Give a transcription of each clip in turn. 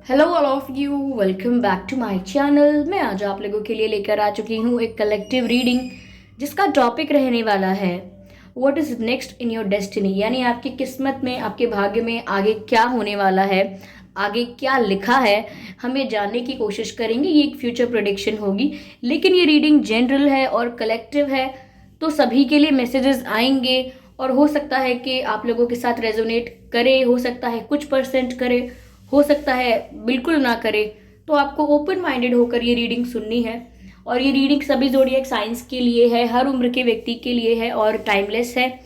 Hello all of you, welcome back to my channel. मैं आज आप लोगों के लिए लेकर आ चुकी हूँ एक कलेक्टिव रीडिंग जिसका टॉपिक रहने वाला है what is next in your destiny. यानी आपकी किस्मत में, आपके भाग्य में आगे क्या होने वाला है, आगे क्या लिखा है, हमें जानने की कोशिश करेंगे। ये एक फ्यूचर प्रेडिक्शन होगी, लेकिन ये रीडिंग जनरल है और कलेक्टिव है, तो सभी के लिए मैसेजेस आएंगे और हो सकता है कि आप लोगों के साथ रेजोनेट करे, हो सकता है कुछ परसेंट करे, हो सकता है बिल्कुल ना करे। तो आपको ओपन माइंडेड होकर ये रीडिंग सुननी है। और ये रीडिंग सभी ज़ोडिएक साइंस के लिए है, हर उम्र के व्यक्ति के लिए है और टाइमलेस है।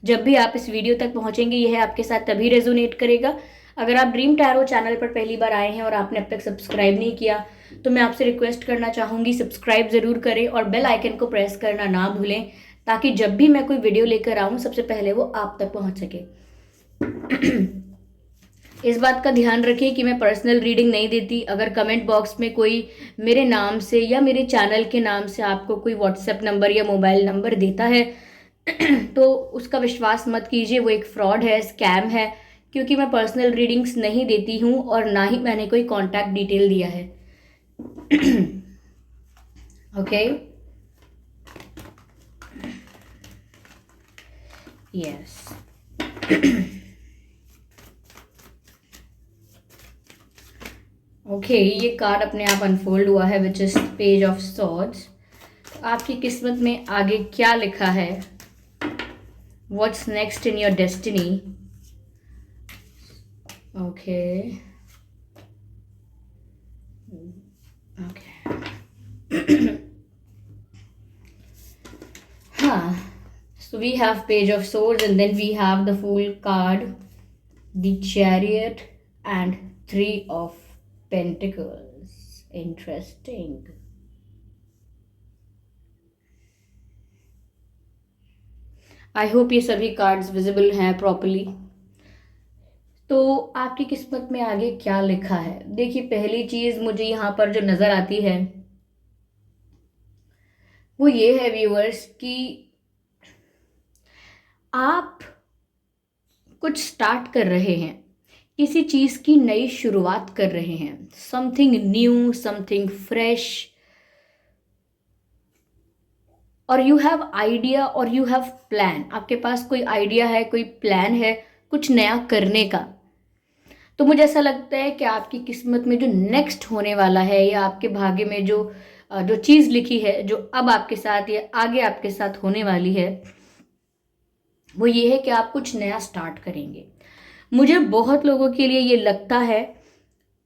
जब भी आप इस वीडियो तक पहुंचेंगे यह आपके साथ तभी रेजोनेट करेगा। अगर आप ड्रीम टैरो चैनल पर पहली बार आए हैं और आपने अब तक सब्सक्राइब नहीं किया तो मैं आपसे रिक्वेस्ट करना चाहूँगी, सब्सक्राइब ज़रूर करें और बेल आइकन को प्रेस करना ना भूलें, ताकि जब भी मैं कोई वीडियो लेकर आऊँ सबसे पहले वो आप तक पहुँच सके। इस बात का ध्यान रखिए कि मैं पर्सनल रीडिंग नहीं देती। अगर कमेंट बॉक्स में कोई मेरे नाम से या मेरे चैनल के नाम से आपको कोई व्हाट्सएप नंबर या मोबाइल नंबर देता है तो उसका विश्वास मत कीजिए, वो एक फ्रॉड है, स्कैम है। क्योंकि मैं पर्सनल रीडिंग्स नहीं देती हूँ और ना ही मैंने कोई कॉन्टैक्ट डिटेल दिया है। Okay, yes. ओके, ये कार्ड अपने आप अनफोल्ड हुआ है, which is page of swords. आपकी किस्मत में आगे क्या लिखा है, what's next in your destiny. Okay okay, हाँ, so we have page of swords and then we have the fool card, the chariot and three of pentacles. Interesting. I hope ये सभी कार्ड्स विजिबल हैं properly. तो आपकी किस्मत में आगे क्या लिखा है, देखिए पहली चीज मुझे यहाँ पर जो नजर आती है वो ये है व्यूअर्स कि आप कुछ स्टार्ट कर रहे हैं, किसी चीज की नई शुरुआत कर रहे हैं, समथिंग न्यू, समथिंग फ्रेश। और यू हैव आइडिया और यू हैव प्लान। आपके पास कोई आइडिया है, कोई प्लान है कुछ नया करने का। तो मुझे ऐसा लगता है कि आपकी किस्मत में जो नेक्स्ट होने वाला है या आपके भाग्य में जो जो चीज लिखी है, जो अब आपके साथ या आगे आपके साथ होने वाली है, वो ये है कि आप कुछ नया स्टार्ट करेंगे। मुझे बहुत लोगों के लिए ये लगता है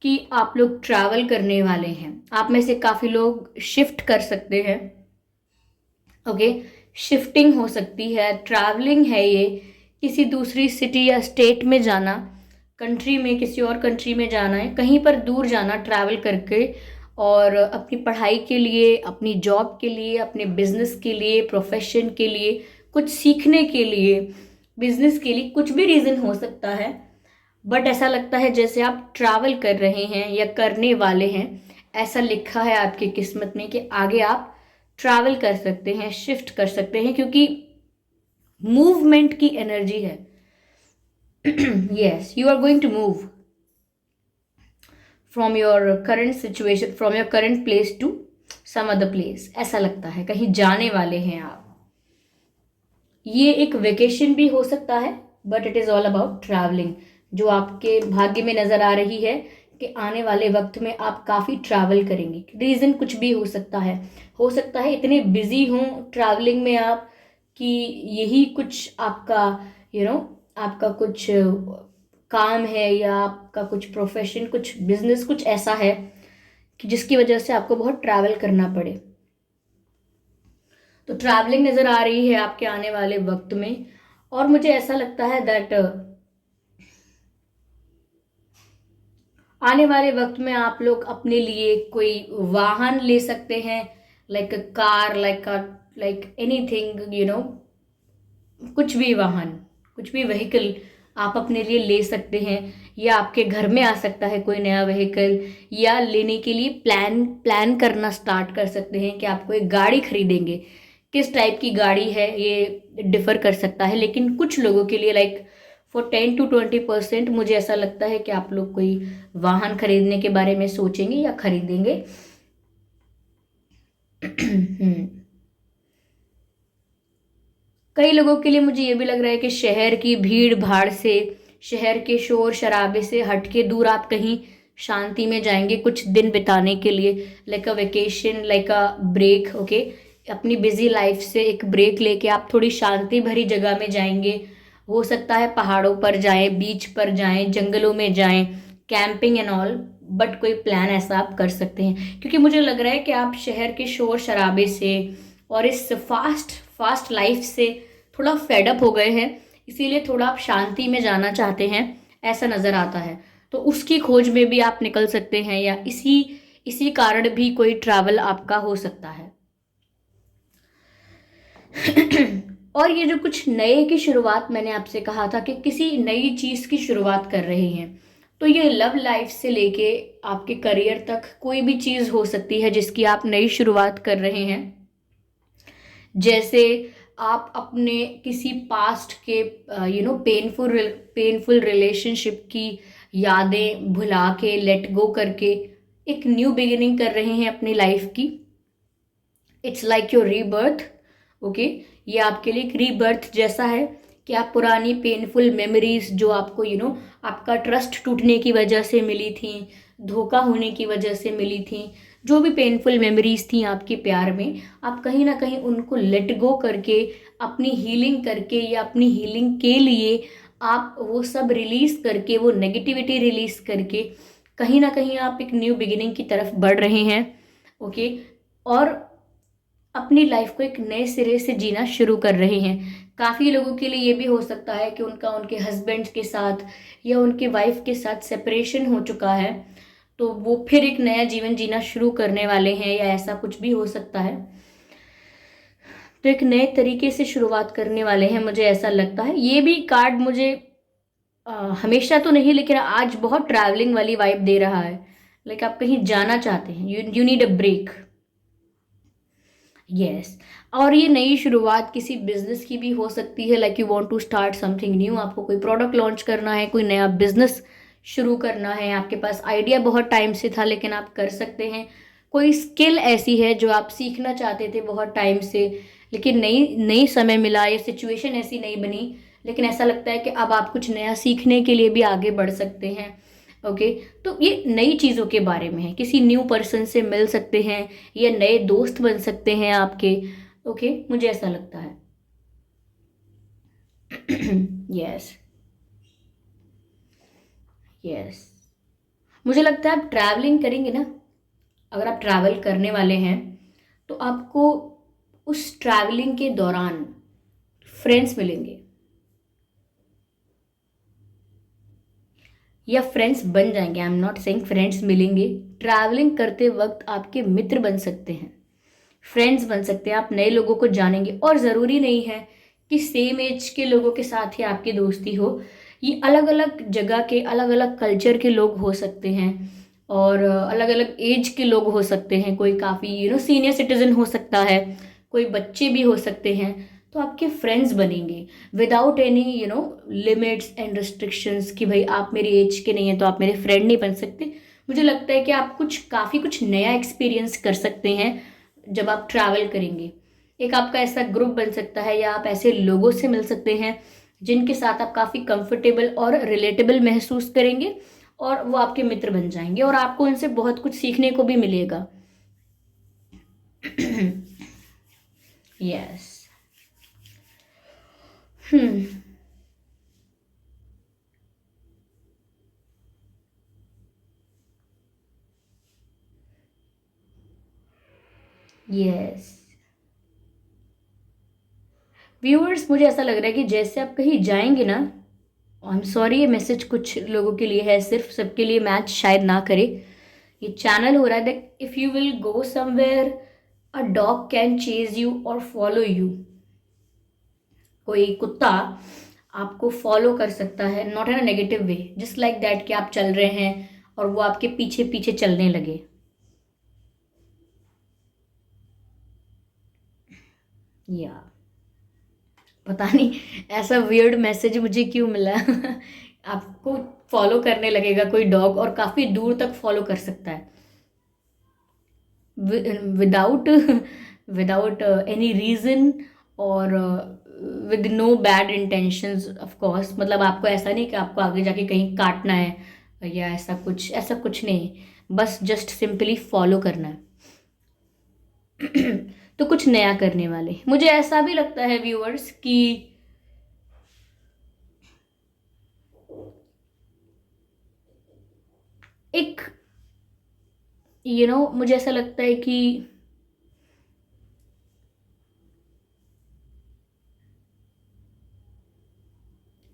कि आप लोग ट्रैवल करने वाले हैं। आप में से काफी लोग शिफ्ट कर सकते हैं। ओके, शिफ्टिंग हो सकती है, ट्रैवलिंग है, ये किसी दूसरी सिटी या स्टेट में जाना, कंट्री में, किसी और कंट्री में जाना है, कहीं पर दूर जाना ट्रैवल करके, और अपनी पढ़ाई के लिए, अपनी जॉब के लिए, अपने बिजनेस के लिए, प्रोफेशन के लिए, कुछ सीखने के लिए, बिजनेस के लिए, कुछ भी रीज़न हो सकता है। बट ऐसा लगता है जैसे आप ट्रैवल कर रहे हैं या करने वाले हैं। ऐसा लिखा है आपकी किस्मत में कि आगे आप ट्रैवल कर सकते हैं, शिफ्ट कर सकते हैं, क्योंकि मूवमेंट की एनर्जी है। Yes, you are going to move from your current situation, from your current place to some other place. ऐसा लगता है कहीं जाने वाले हैं आप। ये एक वेकेशन भी हो सकता है, but it is all about travelling, जो आपके भाग्य में नजर आ रही है कि आने वाले वक्त में आप काफ़ी ट्रैवल करेंगे। रीज़न कुछ भी हो सकता है इतने बिजी हों ट्रैवलिंग में आप कि यही कुछ आपका आपका कुछ काम है या आपका कुछ प्रोफेशन, कुछ बिजनेस, कुछ ऐसा है कि जिसकी वजह से आपको बहुत ट्रैवल करना पड़े। तो ट्रैवलिंग नज़र आ रही है आपके आने वाले वक्त में। और मुझे ऐसा लगता है दैट आने वाले वक्त में आप लोग अपने लिए कोई वाहन ले सकते हैं, like a car, like anything, कुछ भी वाहन, कुछ भी व्हीकल आप अपने लिए ले सकते हैं, या आपके घर में आ सकता है कोई नया व्हीकल, या लेने के लिए प्लान करना स्टार्ट कर सकते हैं कि आपको एक गाड़ी खरीदेंगे। किस टाइप की गाड़ी है ये डिफर कर सकता है, लेकिन कुछ लोगों के लिए लाइक फॉर 10 to 20% मुझे ऐसा लगता है कि आप लोग कोई वाहन खरीदने के बारे में सोचेंगे या खरीदेंगे। कई लोगों के लिए मुझे ये भी लग रहा है कि शहर की भीड़ भाड़ से, शहर के शोर शराबे से हटके दूर आप कहीं शांति में जाएंगे कुछ दिन बिताने के लिए, like a vacation, like a break. Okay, अपनी बिजी लाइफ से एक ब्रेक लेके आप थोड़ी शांति भरी जगह में जाएंगे। हो सकता है पहाड़ों पर जाएं, बीच पर जाएं, जंगलों में जाएं, कैंपिंग एंड ऑल। बट कोई प्लान ऐसा आप कर सकते हैं, क्योंकि मुझे लग रहा है कि आप शहर के शोर शराबे से और इस फास्ट फास्ट लाइफ से थोड़ा फेडअप हो गए हैं, इसीलिए थोड़ा आप शांति में जाना चाहते हैं, ऐसा नजर आता है। तो उसकी खोज में भी आप निकल सकते हैं, या इसी इसी कारण भी कोई ट्रैवल आपका हो सकता है। और ये जो कुछ नए की शुरुआत मैंने आपसे कहा था कि किसी नई चीज की शुरुआत कर रहे हैं, तो ये लव लाइफ से लेके आपके करियर तक कोई भी चीज हो सकती है जिसकी आप नई शुरुआत कर रहे हैं। जैसे आप अपने किसी पास्ट के पेनफुल रिलेशनशिप की यादें भुला के, लेट गो करके एक न्यू बिगिनिंग कर रहे हैं अपनी लाइफ की। It's like your rebirth. Okay, ये आपके लिए एक रीबर्थ जैसा है कि आप पुरानी पेनफुल मेमोरीज जो आपको आपका ट्रस्ट टूटने की वजह से मिली थी, धोखा होने की वजह से मिली थी, जो भी पेनफुल मेमोरीज थी आपके प्यार में, आप कहीं ना कहीं उनको लेट गो करके, अपनी हीलिंग करके या अपनी हीलिंग के लिए आप वो सब रिलीज करके, वो नेगेटिविटी रिलीज करके कहीं ना कहीं आप एक न्यू बिगिनिंग की तरफ बढ़ रहे हैं। ओके, और अपनी लाइफ को एक नए सिरे से जीना शुरू कर रहे हैं। काफ़ी लोगों के लिए ये भी हो सकता है कि उनका उनके हस्बैंड के साथ या उनके वाइफ के साथ सेपरेशन हो चुका है, तो वो फिर एक नया जीवन जीना शुरू करने वाले हैं, या ऐसा कुछ भी हो सकता है। तो एक नए तरीके से शुरुआत करने वाले हैं, मुझे ऐसा लगता है। ये भी कार्ड मुझे हमेशा तो नहीं, लेकिन आज बहुत ट्रैवलिंग वाली वाइब दे रहा है। लाइक आप कहीं जाना चाहते हैं, you need a break. Yes, और ये नई शुरुआत किसी बिजनेस की भी हो सकती है। Like you want to start something new, आपको कोई प्रोडक्ट लॉन्च करना है, कोई नया बिजनेस शुरू करना है, आपके पास आइडिया बहुत टाइम से था लेकिन आप कर सकते हैं। कोई स्किल ऐसी है जो आप सीखना चाहते थे बहुत टाइम से, लेकिन नई नई समय मिला, या सिचुएशन ऐसी नहीं बनी, लेकिन ऐसा लगता है कि अब आप कुछ नया सीखने के लिए भी आगे बढ़ सकते हैं। ओके, तो ये नई चीज़ों के बारे में है, किसी न्यू पर्सन से मिल सकते हैं या नए दोस्त बन सकते हैं आपके। ओके, मुझे ऐसा लगता है। यस, यस, मुझे लगता है आप ट्रैवलिंग करेंगे ना, अगर आप ट्रैवल करने वाले हैं तो आपको उस ट्रैवलिंग के दौरान फ्रेंड्स मिलेंगे, या फ्रेंड्स बन जाएंगे। I am not saying friends मिलेंगे, ट्रैवलिंग करते वक्त आपके मित्र बन सकते हैं, फ्रेंड्स बन सकते हैं, आप नए लोगों को जानेंगे। और ज़रूरी नहीं है कि सेम एज के लोगों के साथ ही आपकी दोस्ती हो, ये अलग अलग जगह के, अलग अलग कल्चर के लोग हो सकते हैं, और अलग अलग एज के लोग हो सकते हैं। कोई काफ़ी सीनियर सिटीजन हो सकता है, कोई बच्चे भी हो सकते हैं। तो आपके फ्रेंड्स बनेंगे without any limits and restrictions कि भाई आप मेरी एज के नहीं हैं तो आप मेरे फ्रेंड नहीं बन सकते। मुझे लगता है कि आप काफ़ी कुछ नया एक्सपीरियंस कर सकते हैं जब आप ट्रैवल करेंगे। एक आपका ऐसा ग्रुप बन सकता है, या आप ऐसे लोगों से मिल सकते हैं जिनके साथ आप काफ़ी कंफर्टेबल और रिलेटेबल महसूस करेंगे, और वो आपके मित्र बन जाएंगे, और आपको उनसे बहुत कुछ सीखने को भी मिलेगा। यस। हम्म। यस, व्यूअर्स, मुझे ऐसा लग रहा है कि जैसे आप कहीं जाएंगे ना, आई एम सॉरी ये मैसेज कुछ लोगों के लिए है, सिर्फ सबके लिए मैच शायद ना करे। ये चैनल हो रहा है that if you will go somewhere, a dog can chase you और फॉलो यू। कोई कुत्ता आपको फॉलो कर सकता है, not in a negative way, just like that कि आप चल रहे हैं और वो आपके पीछे पीछे चलने लगे। या पता नहीं ऐसा वियर्ड मैसेज मुझे क्यों मिला। आपको फॉलो करने लगेगा कोई डॉग और काफी दूर तक फॉलो कर सकता है विदाउट विदाउट एनी रीजन और with no bad intentions of course. मतलब आपको ऐसा नहीं कि आपको आगे जाके कहीं काटना है या ऐसा कुछ नहीं, बस जस्ट सिंपली फॉलो करना है। तो कुछ नया करने वाले, मुझे ऐसा भी लगता है व्यूअर्स कि एक मुझे ऐसा लगता है कि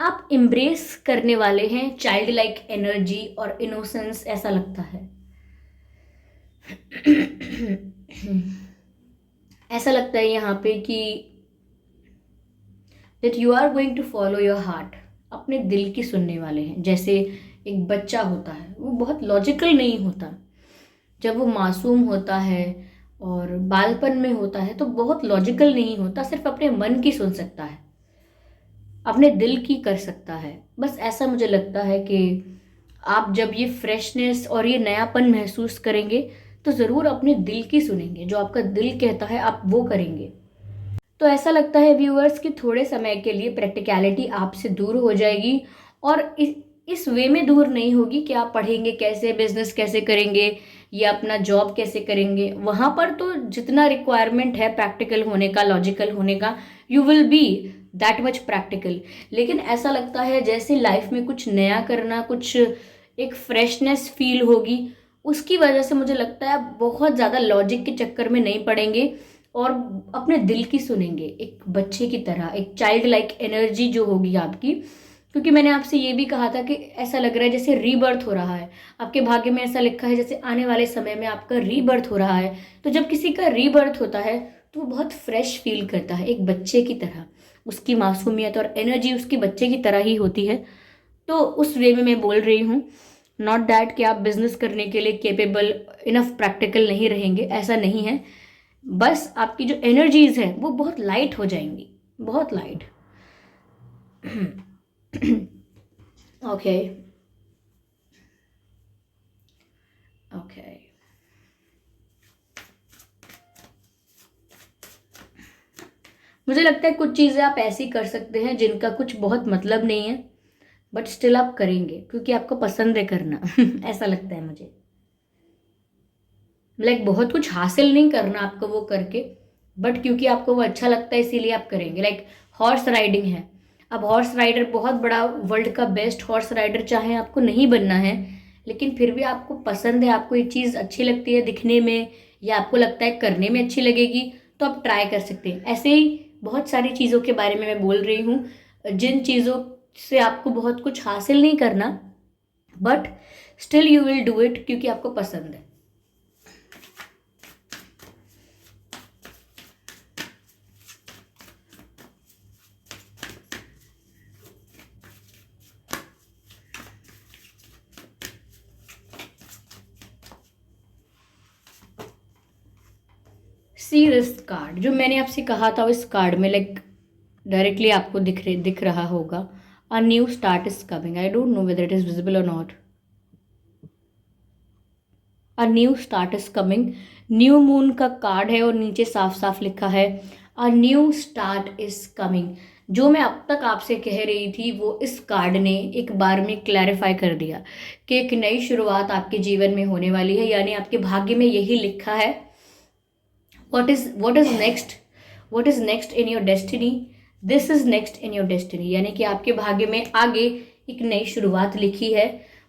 आप इम्ब्रेस करने वाले हैं चाइल्ड लाइक एनर्जी और इनोसेंस, ऐसा लगता है। ऐसा लगता है यहाँ पे कि that you are going to follow your heart, अपने दिल की सुनने वाले हैं। जैसे एक बच्चा होता है वो बहुत लॉजिकल नहीं होता, जब वो मासूम होता है और बालपन में होता है तो बहुत लॉजिकल नहीं होता, सिर्फ अपने मन की सुन सकता है, अपने दिल की कर सकता है। बस ऐसा मुझे लगता है कि आप जब ये फ्रेशनेस और ये नयापन महसूस करेंगे तो ज़रूर अपने दिल की सुनेंगे, जो आपका दिल कहता है आप वो करेंगे। तो ऐसा लगता है व्यूअर्स कि थोड़े समय के लिए प्रैक्टिकलिटी आपसे दूर हो जाएगी, और इस वे में दूर नहीं होगी कि आप पढ़ेंगे कैसे, बिजनेस कैसे करेंगे या अपना जॉब कैसे करेंगे। वहाँ पर तो जितना रिक्वायरमेंट है प्रैक्टिकल होने का, लॉजिकल होने का, you will be that much practical. लेकिन ऐसा लगता है जैसे लाइफ में कुछ नया करना, कुछ एक फ्रेशनेस फील होगी, उसकी वजह से मुझे लगता है आप बहुत ज़्यादा लॉजिक के चक्कर में नहीं पड़ेंगे और अपने दिल की सुनेंगे, एक बच्चे की तरह, एक चाइल्ड लाइक एनर्जी जो होगी आपकी। क्योंकि मैंने आपसे ये भी कहा था कि ऐसा लग रहा है जैसे रीबर्थ हो रहा है, आपके भाग्य में ऐसा लिखा है जैसे आने वाले समय में आपका रीबर्थ हो रहा है। तो जब किसी का रीबर्थ होता है तो वो बहुत फ्रेश फील करता है, एक बच्चे की तरह, उसकी मासूमियत और एनर्जी उसकी बच्चे की तरह ही होती है। तो उस वे में मैं बोल रही हूँ, नॉट दैट कि आप बिजनेस करने के लिए केपेबल, इनफ प्रैक्टिकल नहीं रहेंगे, ऐसा नहीं है। बस आपकी जो एनर्जीज है वो बहुत लाइट हो जाएंगी, बहुत लाइट। Okay, okay. मुझे लगता है कुछ चीज़ें आप ऐसी कर सकते हैं जिनका कुछ बहुत मतलब नहीं है, बट स्टिल आप करेंगे क्योंकि आपको पसंद है करना। ऐसा लगता है मुझे, लाइक बहुत कुछ हासिल नहीं करना आपको वो करके, बट क्योंकि आपको वो अच्छा लगता है इसीलिए आप करेंगे। लाइक हॉर्स राइडिंग है, अब हॉर्स राइडर बहुत बड़ा, वर्ल्ड का बेस्ट हॉर्स राइडर चाहे आपको नहीं बनना है, लेकिन फिर भी आपको पसंद है, आपको ये चीज़ अच्छी लगती है दिखने में या आपको लगता है करने में अच्छी लगेगी, तो आप ट्राई कर सकते हैं। ऐसे ही बहुत सारी चीज़ों के बारे में मैं बोल रही हूँ जिन चीज़ों से आपको बहुत कुछ हासिल नहीं करना, but still you will do it क्योंकि आपको पसंद है। सी दिस कार्ड, जो मैंने आपसे कहा था इस कार्ड में लाइक डायरेक्टली आपको दिख रहा होगा, a new start is coming. I don't know whether it is visible और not. A new start is coming, new moon का कार्ड है और नीचे साफ साफ लिखा है a new start is coming. जो मैं अब तक आपसे कह रही थी वो इस कार्ड ने एक बार में क्लैरिफाई कर दिया कि एक नई शुरुआत आपके जीवन में होने वाली है, यानी आपके भाग्य में यही लिखा है। what is next, what is next in your destiny, this is next in your destiny, यानी कि आपके भाग्य में आगे एक नई शुरुआत लिखी है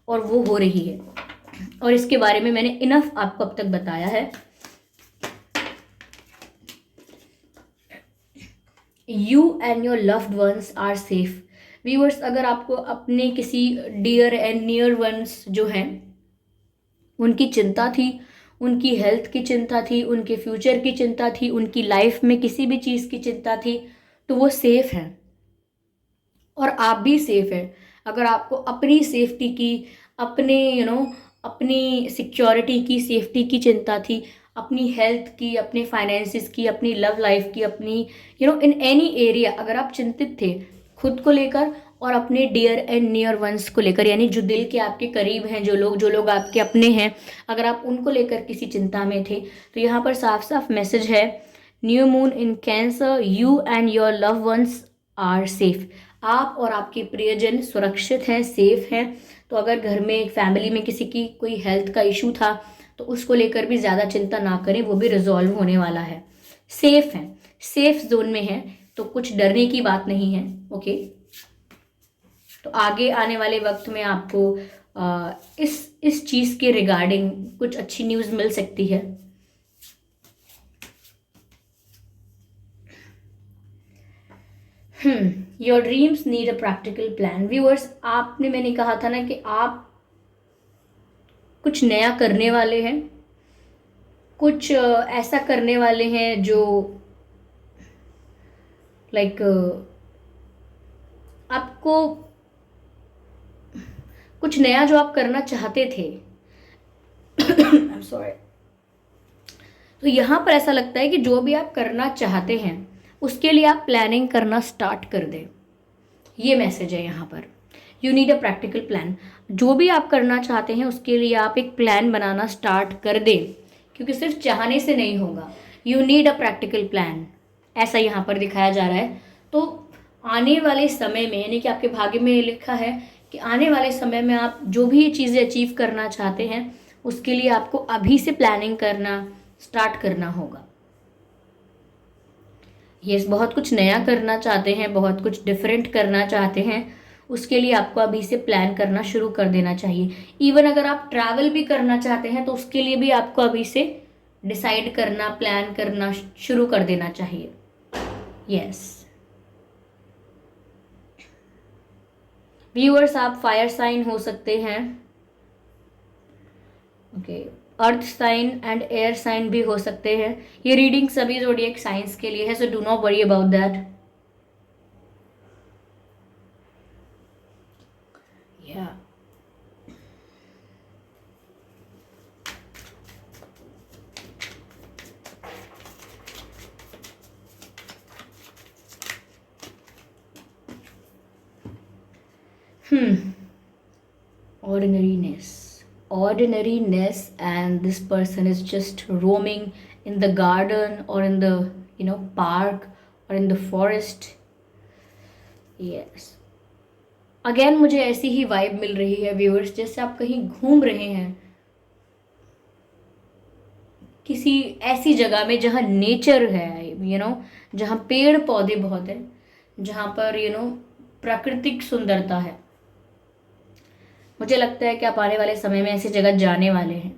और वो हो रही है। और इसके बारे में मैंने इनफ आपको अब तक बताया है। You and your loved ones are safe. Viewers, अगर आपको अपने किसी डियर एंड नियर वंस जो हैं उनकी चिंता थी, उनकी हेल्थ की चिंता थी, उनके फ्यूचर की चिंता थी, उनकी लाइफ में किसी भी चीज़ की चिंता थी, तो वो सेफ है और आप भी सेफ है। अगर आपको अपनी सेफ्टी की, अपने अपनी सिक्योरिटी की, सेफ्टी की चिंता थी, अपनी हेल्थ की, अपने फाइनेंसिस की, अपनी लव लाइफ की, अपनी इन एनी एरिया अगर आप चिंतित थे खुद को लेकर और अपने डियर एंड नियर वंस को लेकर, यानी जो दिल के आपके करीब हैं, जो लोग आपके अपने हैं, अगर आप उनको लेकर किसी चिंता में थे, तो यहाँ पर साफ साफ मैसेज है, new moon in Cancer, you and your love ones are safe. आप और आपके प्रियजन सुरक्षित हैं, सेफ हैं। तो अगर घर में फैमिली में किसी की कोई हेल्थ का इशू था तो उसको लेकर भी ज़्यादा चिंता ना करें, वो भी रिजॉल्व होने वाला है। सेफ हैं, सेफ जोन में है, तो कुछ डरने की बात नहीं है। ओके, तो आगे आने वाले वक्त में आपको इस चीज़ के रिगार्डिंग कुछ अच्छी न्यूज़ मिल सकती है। Your dreams need a practical plan. Viewers, मैंने कहा था ना कि आप कुछ नया करने वाले हैं, कुछ ऐसा करने वाले हैं जो आपको कुछ नया जो आप करना चाहते थे। I am sorry. तो यहाँ पर ऐसा लगता है कि जो भी आप करना चाहते हैं उसके लिए आप प्लानिंग करना स्टार्ट कर दें। ये मैसेज है यहाँ पर, you need a practical plan. जो भी आप करना चाहते हैं उसके लिए आप एक प्लान बनाना स्टार्ट कर दें, क्योंकि सिर्फ चाहने से नहीं होगा। You need a practical plan, ऐसा यहाँ पर दिखाया जा रहा है। तो आने वाले समय में, यानी कि आपके भाग्य में लिखा है कि आने वाले समय में आप जो भी ये चीज़ें अचीव करना चाहते हैं उसके लिए आपको अभी से प्लानिंग करना स्टार्ट करना होगा। यस, बहुत कुछ नया करना चाहते हैं, बहुत कुछ डिफरेंट करना चाहते हैं, उसके लिए आपको अभी से प्लान करना शुरू कर देना चाहिए। इवन अगर आप ट्रैवल भी करना चाहते हैं तो उसके लिए भी आपको अभी से डिसाइड करना, प्लान करना शुरू कर देना चाहिए। यस व्यूअर्स, आप फायर साइन हो सकते हैं, okay, earth sign and air sign भी हो सकते हैं। ये रीडिंग सभी ज़ोडिएक साइंस के लिए है, so do not worry about that. या ordinariness, and this person is just roaming in the garden or in the park or in the forest. Yes, again मुझे ऐसी ही वाइब मिल रही है व्यूअर्स, जैसे आप कहीं घूम रहे हैं किसी ऐसी जगह में जहाँ नेचर है, जहाँ पेड़ पौधे बहुत हैं, जहाँ पर प्राकृतिक सुंदरता है। मुझे लगता है कि आप आने वाले समय में ऐसी जगह जाने वाले हैं।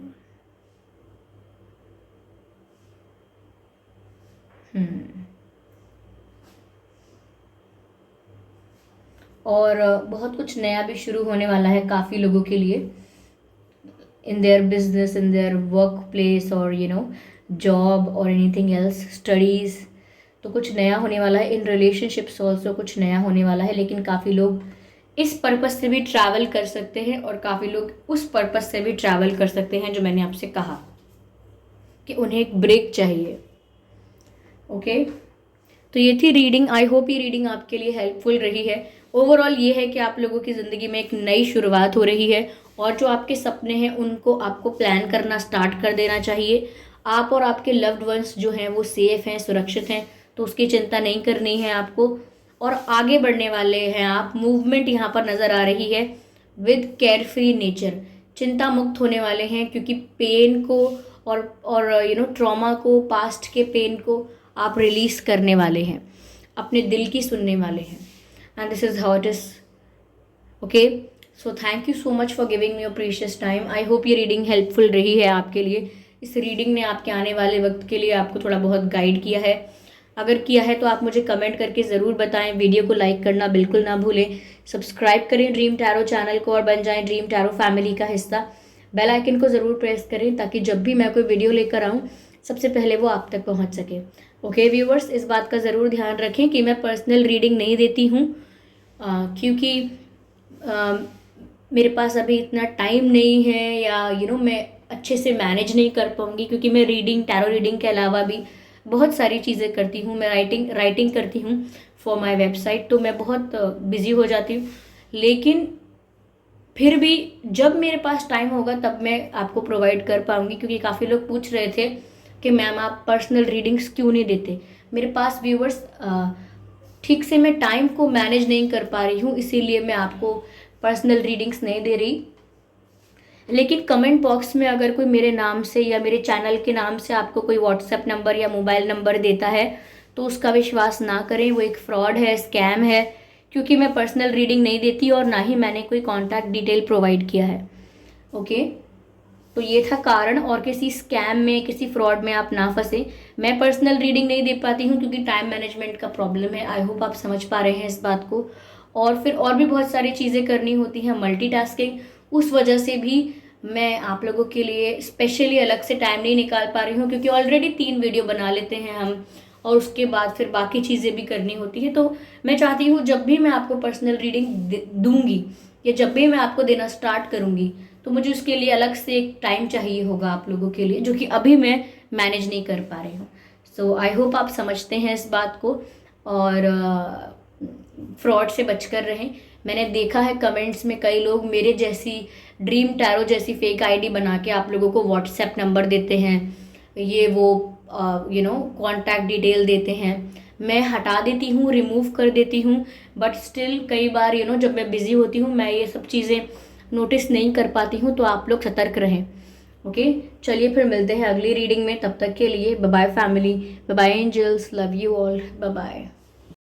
और बहुत कुछ नया भी शुरू होने वाला है काफ़ी लोगों के लिए, in their business, in their work place, और जॉब और एनीथिंग एल्स, स्टडीज़। तो कुछ नया होने वाला है। इन रिलेशनशिप्स ऑल्सो कुछ नया होने वाला है, लेकिन काफ़ी लोग इस पर्पस से भी ट्रैवल कर सकते हैं और काफ़ी लोग उस पर्पस से भी ट्रैवल कर सकते हैं, जो मैंने आपसे कहा कि उन्हें एक ब्रेक चाहिए। ओके, तो ये थी रीडिंग। आई होप ये रीडिंग आपके लिए हेल्पफुल रही है। ओवरऑल ये है कि आप लोगों की ज़िंदगी में एक नई शुरुआत हो रही है, और जो आपके सपने हैं उनको आपको प्लान करना स्टार्ट कर देना चाहिए। आप और आपके लव्ड वंस जो हैं वो सेफ हैं, सुरक्षित हैं, तो उसकी चिंता नहीं करनी है आपको, और आगे बढ़ने वाले हैं आप। मूवमेंट यहाँ पर नज़र आ रही है विद केयर फ्री नेचर। चिंता मुक्त होने वाले हैं, क्योंकि पेन को और ट्रॉमा को, पास्ट के पेन को आप रिलीज करने वाले हैं, अपने दिल की सुनने वाले हैं। And this is how it is. Okay, so thank you so much for giving me your precious time. I hope ये रीडिंग हेल्पफुल रही है आपके लिए। इस रीडिंग ने आपके आने वाले वक्त के लिए आपको थोड़ा बहुत गाइड किया है। अगर किया है तो आप मुझे कमेंट करके ज़रूर बताएं। वीडियो को लाइक करना बिल्कुल ना भूलें। सब्सक्राइब करें ड्रीम टैरो चैनल को और बन जाएं ड्रीम टैरो फैमिली का हिस्सा। बेल आइकन को ज़रूर प्रेस करें ताकि जब भी मैं कोई वीडियो लेकर आऊँ सबसे पहले वो आप तक पहुँच सके। ओके व्यूवर्स, इस बात का ज़रूर ध्यान रखें कि मैं पर्सनल रीडिंग नहीं देती हूँ, क्योंकि मेरे पास अभी इतना टाइम नहीं है, या मैं अच्छे से मैनेज नहीं कर पाऊँगी, क्योंकि मैं रीडिंग, टैरो रीडिंग के अलावा भी बहुत सारी चीज़ें करती हूँ। मैं राइटिंग करती हूँ फॉर माई वेबसाइट, तो मैं बहुत बिजी हो जाती हूँ। लेकिन फिर भी जब मेरे पास टाइम होगा तब मैं आपको प्रोवाइड कर पाऊँगी, क्योंकि काफ़ी लोग पूछ रहे थे कि मैम आप पर्सनल रीडिंग्स क्यों नहीं देते। मेरे पास व्यूवर्स ठीक से मैं टाइम को मैनेज नहीं कर पा रही हूँ, इसीलिए मैं आपको पर्सनल रीडिंग्स नहीं दे रही। लेकिन कमेंट बॉक्स में अगर कोई मेरे नाम से या मेरे चैनल के नाम से आपको कोई व्हाट्सएप नंबर या मोबाइल नंबर देता है तो उसका विश्वास ना करें, वो एक फ्रॉड है, स्कैम है, क्योंकि मैं पर्सनल रीडिंग नहीं देती और ना ही मैंने कोई कॉन्टैक्ट डिटेल प्रोवाइड किया है। ओके, तो ये था कारण, और किसी स्कैम में, किसी फ्रॉड में आप ना फंसे। मैं पर्सनल रीडिंग नहीं दे पाती हूँ क्योंकि टाइम मैनेजमेंट का प्रॉब्लम है। आई होप आप समझ पा रहे हैं इस बात को। और फिर और भी बहुत सारी चीज़ें करनी होती हैं, मल्टीटास्किंग, उस वजह से भी मैं आप लोगों के लिए स्पेशली अलग से टाइम नहीं निकाल पा रही हूँ, क्योंकि ऑलरेडी 3 वीडियो बना लेते हैं हम, और उसके बाद फिर बाकी चीज़ें भी करनी होती है। तो मैं चाहती हूँ जब भी मैं आपको पर्सनल रीडिंग दूंगी या जब भी मैं आपको देना स्टार्ट करूँगी तो मुझे उसके लिए अलग से एक टाइम चाहिए होगा आप लोगों के लिए, जो कि अभी मैं मैनेज नहीं कर पा रही हूँ। सो आई होप आप समझते हैं इस बात को और फ्रॉड से बचकर रहें। मैंने देखा है कमेंट्स में कई लोग मेरे जैसी ड्रीम टैरो जैसी फेक आईडी बना के आप लोगों को व्हाट्सएप नंबर देते हैं, ये वो कॉन्टैक्ट डिटेल देते हैं। मैं हटा देती हूँ, रिमूव कर देती हूँ, बट स्टिल कई बार जब मैं बिज़ी होती हूँ मैं ये सब चीज़ें नोटिस नहीं कर पाती हूँ, तो आप लोग सतर्क रहें। ओके, चलिए फिर मिलते हैं अगली रीडिंग में। तब तक के लिए bye bye family, bye bye angels, love you all, bye bye.